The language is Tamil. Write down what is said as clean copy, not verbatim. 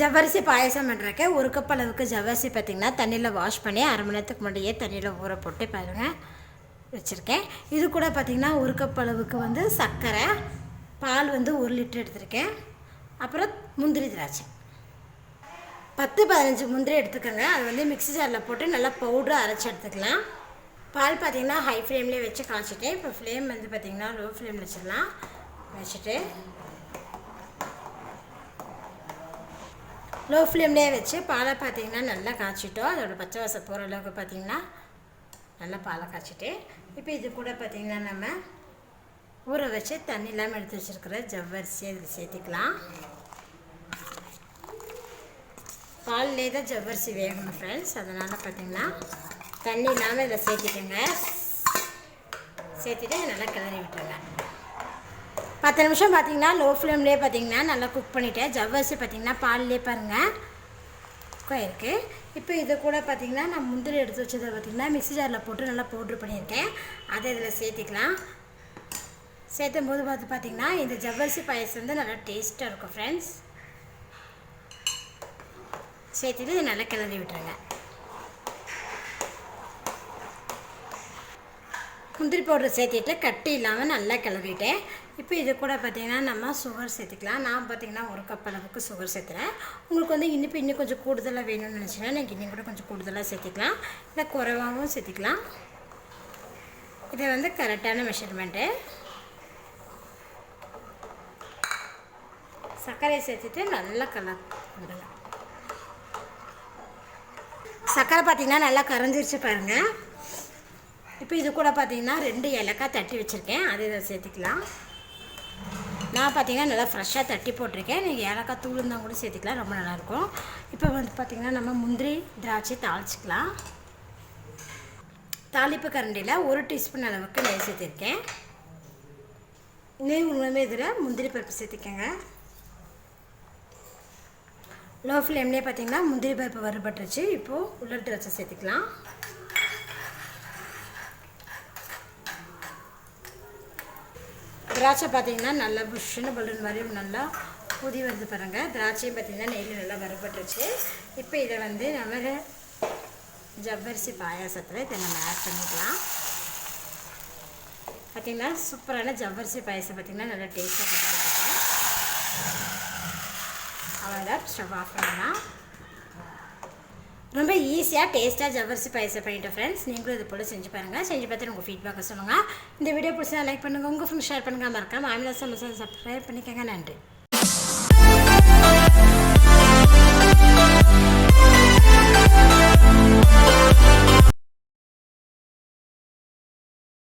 ஜவ்வரிசி பாயசம் பண்ணுறக்கு 1 கப் அளவுக்கு ஜவ்வரிசி பார்த்திங்கன்னா தண்ணியில் வாஷ் பண்ணி அரை மணி நேரத்துக்கு முன்னாடியே தண்ணியில் ஊற போட்டு பாருங்கள் வச்சுருக்கேன். இது கூட பார்த்திங்கன்னா 1 கப் அளவுக்கு வந்து சர்க்கரை, பால் வந்து 1 லிட்டர் எடுத்திருக்கேன். அப்புறம் முந்திரி திராட்சை 10-15 முந்திரி எடுத்துக்கோங்க. அது வந்து மிக்ஸி ஜாரில் போட்டு நல்லா பவுடரை அரைச்சி எடுத்துக்கலாம். பால் பார்த்திங்கன்னா ஹை ஃப்ளேம்லேயே வச்சு காய்ச்சிட்டேன். இப்போ ஃப்ளேம் வந்து பார்த்திங்கன்னா லோ ஃப்ளேமில் வச்சிடலாம். வச்சுட்டு லோ ஃப்ளேம்லேயே வச்சு பாலை பார்த்திங்கன்னா நல்லா காய்ச்சிட்டோம். அதோடய பச்சை வாசம் போகிற அளவுக்கு பார்த்திங்கன்னா நல்லா பாலை காய்ச்சிட்டு இப்போ இது கூட பார்த்திங்கன்னா நம்ம ஊற வச்சு தண்ணி இல்லாமல் எடுத்து வச்சுருக்கிற ஜவ்வரிசி இதில் சேர்த்திக்கலாம். பால்லே தான் ஜவ்வரிசி வேகணும் ஃப்ரெண்ட்ஸ். அதனால் பார்த்திங்கன்னா தண்ணி இல்லாமல் இதில் சேர்த்திக்கோங்க. சேர்த்துட்டு நல்லா கிளறி விட்டுருங்க. 10 நிமிஷம் பார்த்திங்கன்னா லோ ஃப்ளேம்லேயே பார்த்திங்கன்னா நல்லா குக் பண்ணிவிட்டேன். ஜவ்வரிசி பார்த்திங்கன்னா பால்லே பாருங்கள் குக் ஆகிருக்கு. இப்போ இது கூட பார்த்திங்கன்னா நான் முந்திரி எடுத்து வச்சதை பார்த்திங்கன்னா மிக்ஸி ஜாரில் போட்டு நல்லா பவுட்ரு பண்ணியிருக்கேன். அதை இதில் சேர்த்திக்கலாம். சேர்த்தும் போது பார்த்திங்கன்னா இந்த ஜவ்வரிசி பாயசம் வந்து நல்லா டேஸ்ட்டாக இருக்கும் ஃப்ரெண்ட்ஸ். சேர்த்துட்டு இதை நல்லா கிளறி விட்டுருங்க. முந்திரி பவுடர் சேர்த்திட்டு கட்டி இல்லாமல் நல்லா கிளறிட்டேன். இப்போ இது கூட பார்த்திங்கன்னா நம்ம சுகர் சேர்த்துக்கலாம். நான் பார்த்திங்கன்னா 1 கப் அளவுக்கு சுகர் சேர்த்துறேன். உங்களுக்கு வந்து இனிப்பு இன்னும் கொஞ்சம் கூடுதலாக வேணும்னு நினச்சிங்கன்னா நீங்கள் இன்னும் கூட கொஞ்சம் கூடுதலாக சேர்த்துக்கலாம், இல்லை குறைவாகவும் சேர்த்துக்கலாம். இது வந்து கரெக்டான மெஷர்மெண்ட்டு. சர்க்கரையை சேர்த்துட்டு நல்லா விடுங்க. சர்க்கரை பார்த்திங்கன்னா நல்லா கரைஞ்சிருச்சு பாருங்கள். இப்போ இது கூட பார்த்திங்கன்னா 2 ஏலக்காய் தட்டி வச்சுருக்கேன். அதை இதை சேர்த்துக்கலாம். நான் பார்த்திங்கன்னா நல்லா ஃப்ரெஷ்ஷாக தட்டி போட்டிருக்கேன். நீங்கள் ஏலக்காய் தூள் இருந்தால் கூட சேர்த்துக்கலாம், ரொம்ப நல்லாயிருக்கும். இப்போ வந்து பார்த்திங்கன்னா நம்ம முந்திரி திராட்சை தாளிச்சிக்கலாம். தாளிப்பு கரண்டியில் 1 டீஸ்பூன் அளவுக்கு நெய் சேர்த்துருக்கேன். நெய் உண்மையுமே இதில் முந்திரி பருப்பு சேர்த்துக்கோங்க. லோ ஃப்ளேம்லேயே பார்த்திங்கன்னா முந்திரி பருப்பு வறுபட்டுருச்சு. இப்போது உள்ள திராட்சை சேர்த்துக்கலாம். திராட்சை பார்த்திங்கன்னா நல்லா புஷ்ஷுன்னு பலூன் மாதிரி நல்லா ஊதி வருது பாருங்கள். திராட்சையும் பார்த்திங்கன்னா நெய்யில் நல்லா வறுபட்டுருச்சு. இப்போ இதை வந்து நம்ம ஜவ்வரிசி பாயாசத்தில் இதை நம்ம ஆட் பண்ணிக்கலாம். பார்த்திங்கன்னா சூப்பரான ஜவ்வரிசி பாயாசம் பார்த்திங்கன்னா நல்லா டேஸ்ட்டாக பண்ணிட்டுருக்கேன். அவ்வளோதான், ஸ்டவ் ஆஃப் பண்ணலாம். ரொம்ப ஈஸியாக டேஸ்ட்டாக ஜவ்வரிசி பாயசம் பண்ணிட்டேன் ஃப்ரெண்ட்ஸ். நீங்களும் இது போல் செஞ்சு பாருங்கள். செஞ்சு பார்த்துட்டு உங்கள் ஃபீட்பேக்கை சொல்லுங்கள். இந்த வீடியோ பிடிச்சா லைக் பண்ணுங்கள், உங்கள் ஃப்ரெண்ட்ஸ் ஷேர் பண்ணுங்கள். மறக்காம ஆமினா சமையல் சப்ஸ்கிரைப் பண்ணிக்கோங்க. நன்றி.